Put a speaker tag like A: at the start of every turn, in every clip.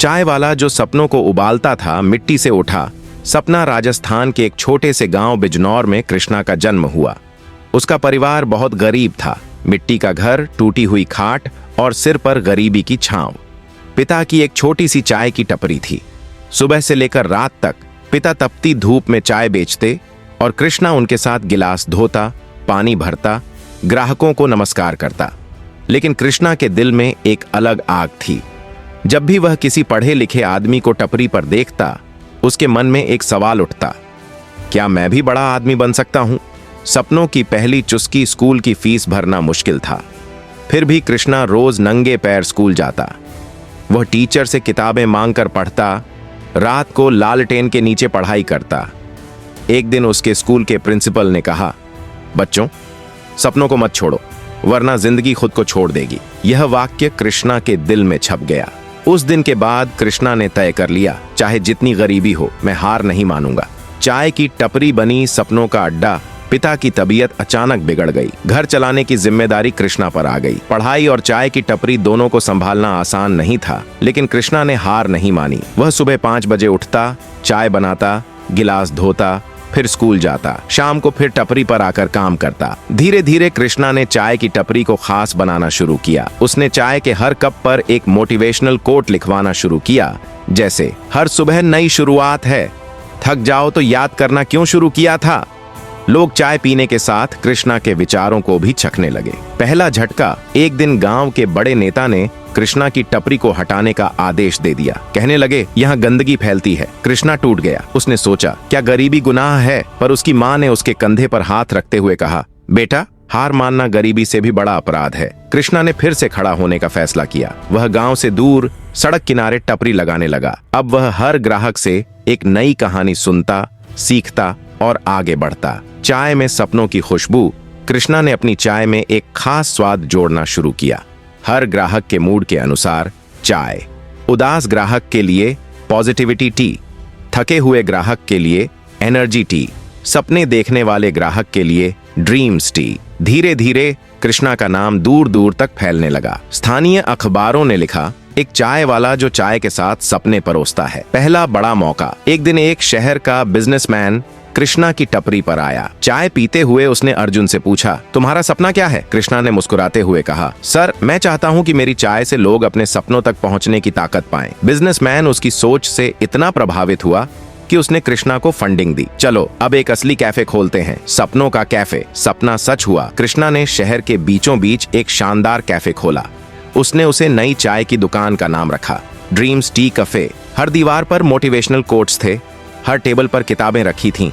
A: चाय वाला जो सपनों को उबालता था मिट्टी से उठा। सपना राजस्थान के एक छोटे से गांव बिजनौर में कृष्णा का जन्म हुआ। उसका परिवार बहुत गरीब था। मिट्टी का घर, टूटी हुई खाट और सिर पर गरीबी की छांव। पिता की एक छोटी सी चाय की टपरी थी। सुबह से लेकर रात तक पिता तपती धूप में चाय बेचते और कृष्णा उनके साथ गिलास धोता, पानी भरता, ग्राहकों को नमस्कार करता। लेकिन कृष्णा के दिल में एक अलग आग थी। जब भी वह किसी पढ़े लिखे आदमी को टपरी पर देखता, उसके मन में एक सवाल उठता, क्या मैं भी बड़ा आदमी बन सकता हूं? सपनों की पहली चुस्की स्कूल की फीस भरना मुश्किल था। फिर भी कृष्णा रोज नंगे पैर स्कूल जाता। वह टीचर से किताबें मांगकर पढ़ता, रात को लालटेन के नीचे पढ़ाई करता। एक दिन उसके स्कूल के प्रिंसिपल ने कहा, बच्चों, सपनों को मत छोड़ो, वरना जिंदगी खुद को छोड़ देगी। यह वाक्य कृष्णा के दिल में छप गया। उस दिन के बाद कृष्णा ने तय कर लिया, चाहे जितनी गरीबी हो, मैं हार नहीं मानूंगा। चाय की टपरी बनी सपनों का अड्डा। पिता की तबीयत अचानक बिगड़ गई। घर चलाने की जिम्मेदारी कृष्णा पर आ गई। पढ़ाई और चाय की टपरी दोनों को संभालना आसान नहीं था, लेकिन कृष्णा ने हार नहीं मानी। वह सुबह 5 बजे उठता, चाय बनाता, गिलास धोता, फिर स्कूल जाता। शाम को फिर टपरी पर आकर काम करता। धीरे धीरे कृष्णा ने चाय की टपरी को खास बनाना शुरू किया। उसने चाय के हर कप पर एक मोटिवेशनल कोट लिखवाना शुरू किया, जैसे हर सुबह नई शुरुआत है, थक जाओ तो याद करना क्यों शुरू किया था। लोग चाय पीने के साथ कृष्णा के विचारों को भी चखने लगे। पहला झटका, एक दिन गांव के बड़े नेता ने कृष्णा की टपरी को हटाने का आदेश दे दिया। कहने लगे, यहाँ गंदगी फैलती है। कृष्णा टूट गया। उसने सोचा, क्या गरीबी गुनाह है? पर उसकी माँ ने उसके कंधे पर हाथ रखते हुए कहा, बेटा, हार मानना गरीबी से भी बड़ा अपराध है। कृष्णा ने फिर से खड़ा होने का फैसला किया। वह गांव से दूर सड़क किनारे टपरी लगाने लगा। अब वह हर ग्राहक से एक नई कहानी सुनता, सीखता और आगे बढ़ता। चाय में सपनों की खुशबू। कृष्णा ने अपनी चाय में एक खास स्वाद जोड़ना शुरू किया। हर ग्राहक के मूड के अनुसार चाय। उदास ग्राहक के लिए पॉजिटिविटी टी, थके हुए ग्राहक के लिए एनर्जी टी, सपने देखने वाले ग्राहक के लिए ड्रीम्स टी। धीरे धीरे कृष्णा का नाम दूर दूर तक फैलने लगा। स्थानीय अखबारों ने लिखा, एक चाय वाला जो चाय के साथ सपने परोसता है। पहला बड़ा मौका। एक दिन एक शहर का बिजनेसमैन कृष्णा की टपरी पर आया। चाय पीते हुए उसने अर्जुन से पूछा, तुम्हारा सपना क्या है? कृष्णा ने मुस्कुराते हुए कहा, सर, मैं चाहता हूं कि मेरी चाय से लोग अपने सपनों तक पहुंचने की ताकत पाएं। बिजनेसमैन उसकी सोच से इतना प्रभावित हुआ कि उसने कृष्णा को फंडिंग दी। चलो अब एक असली कैफे खोलते हैं, सपनों का कैफे। सपना सच हुआ। कृष्णा ने शहर के बीचों बीच एक शानदार कैफे खोला। उसने उसे नई चाय की दुकान का नाम रखा, ड्रीम्स टी कैफे। हर दीवार पर मोटिवेशनल कोट्स थे, हर टेबल पर किताबें रखी थीं,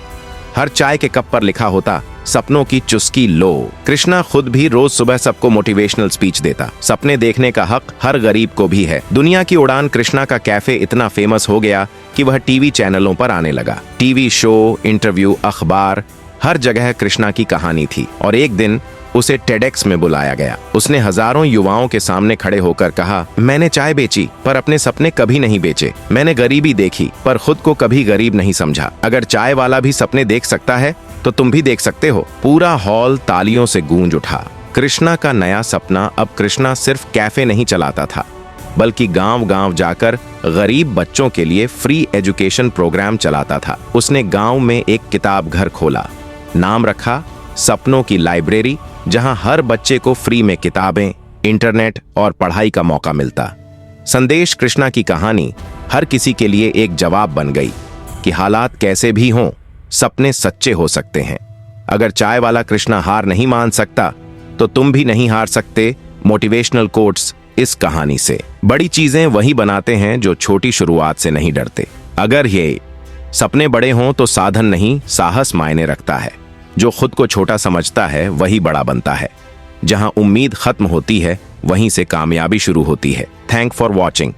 A: हर चाय के कप पर लिखा होता, सपनों की चुस्की लो। कृष्णा खुद भी रोज सुबह सबको मोटिवेशनल स्पीच देता। सपने देखने का हक हर गरीब को भी है। दुनिया की उड़ान कृष्णा का कैफे इतना फेमस हो गया कि वह टीवी चैनलों पर आने लगा। टीवी शो, इंटरव्यू, अखबार, हर जगह कृष्णा की कहानी थी। और एक दिन उसे टेडेक्स में बुलाया गया। उसने हजारों युवाओं के सामने खड़े होकर कहा, मैंने चाय बेची पर अपने सपने कभी नहीं बेचे। मैंने गरीबी देखी पर खुद को कभी गरीब नहीं समझा। अगर चाय वाला भी सपने देख सकता है तो तुम भी देख सकते हो। पूरा हॉल तालियों से गूंज उठा। कृष्णा का नया सपना। अब कृष्णा सिर्फ कैफे नहीं चलाता था, बल्कि गांव गांव जाकर गरीब बच्चों के लिए फ्री एजुकेशन प्रोग्राम चलाता था। उसने गांव में एक किताब घर खोला, नाम रखा सपनों की लाइब्रेरी, जहां हर बच्चे को फ्री में किताबें, इंटरनेट और पढ़ाई का मौका मिलता। संदेश कृष्णा की कहानी हर किसी के लिए एक जवाब बन गई कि हालात कैसे भी हों, सपने सच्चे हो सकते हैं। अगर चाय वाला कृष्णा हार नहीं मान सकता तो तुम भी नहीं हार सकते। मोटिवेशनल कोट्स इस कहानी से। बड़ी चीजें वही बनाते हैं जो छोटी शुरुआत से नहीं डरते। अगर ये सपने बड़े हों तो साधन नहीं, साहस मायने रखता है। जो खुद को छोटा समझता है वही बड़ा बनता है। जहां उम्मीद खत्म होती है वहीं से कामयाबी शुरू होती है। Thank for watching.